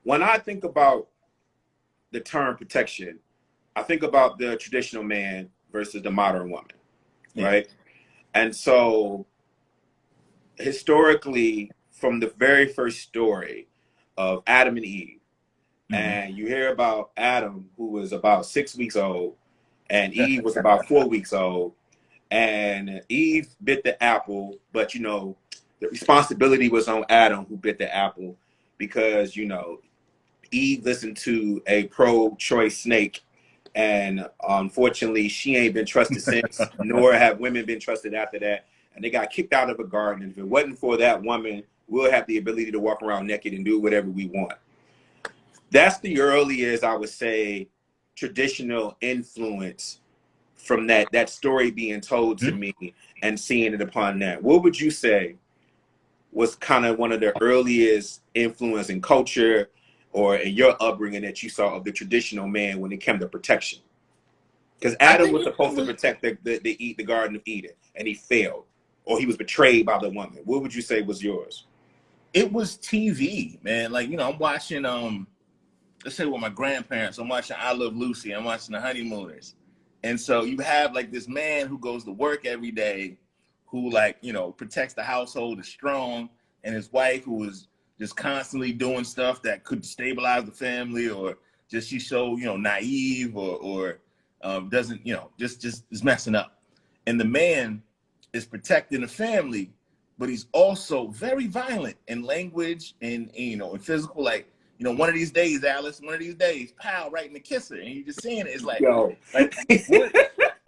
when I think about the term protection, I think about the traditional man versus the modern woman, right? And so historically, from the very first story of Adam and Eve, and you hear about Adam, who was about 6 weeks old, and Eve was about 4 weeks old, and Eve bit the apple, but the responsibility was on Adam, who bit the apple, because Eve listened to a pro-choice snake, and unfortunately she ain't been trusted since, nor have women been trusted after that, and they got kicked out of a garden. And if it wasn't for that woman, we'll have the ability to walk around naked and do whatever we want. That's the earliest, I would say, traditional influence from that story being told to me and seeing it upon that. What would you say was kind of one of the earliest influence in culture or in your upbringing that you saw of the traditional man when it came to protection? Because Adam was supposed to protect the Garden of Eden, and he failed, or he was betrayed by the woman. What would you say was yours? It was TV, man. Like, I'm watching, let's say with my grandparents, I'm watching I Love Lucy, I'm watching The Honeymooners. And so you have like this man who goes to work every day, who protects the household, is strong, and his wife who is just constantly doing stuff that could stabilize the family, or just she's so naive, or doesn't just is messing up. And the man is protecting the family, but he's also very violent in language and in physical. Like, one of these days, Alice, one of these days, pow, right in the kisser, and you just seeing it. It's like, what?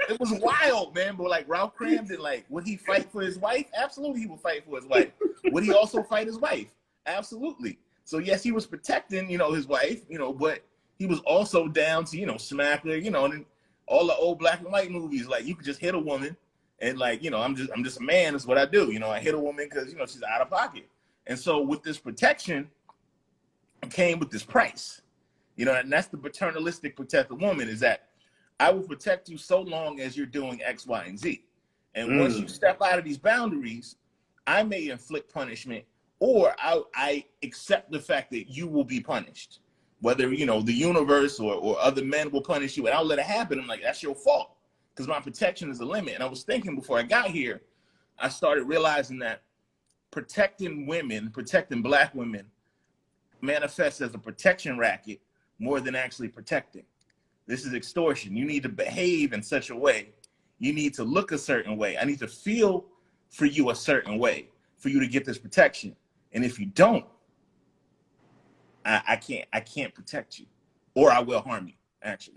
It was wild, man. But like Ralph Cramden, like, would he fight for his wife? Absolutely, he would fight for his wife. Would he also fight his wife? Absolutely. So yes, he was protecting, his wife, but he was also down to, smack her, and all the old black and white movies, like you could just hit a woman and like, I'm just a man. That's what I do. I hit a woman because, she's out of pocket. And so with this protection came with this price, and that's the paternalistic protect the woman, is that I will protect you so long as you're doing X, Y, and Z. And once you step out of these boundaries, I may inflict punishment, or I accept the fact that you will be punished. Whether, the universe or other men will punish you, and I'll let it happen. I'm like, that's your fault, because my protection is a limit. And I was thinking before I got here, I started realizing that protecting women, protecting black women, manifests as a protection racket more than actually protecting. This is extortion. You need to behave in such a way. You need to look a certain way. I need to feel for you a certain way for you to get this protection. And if you don't, I can't protect you, or I will harm you, actually.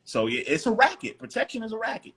So it's a racket. Protection is a racket.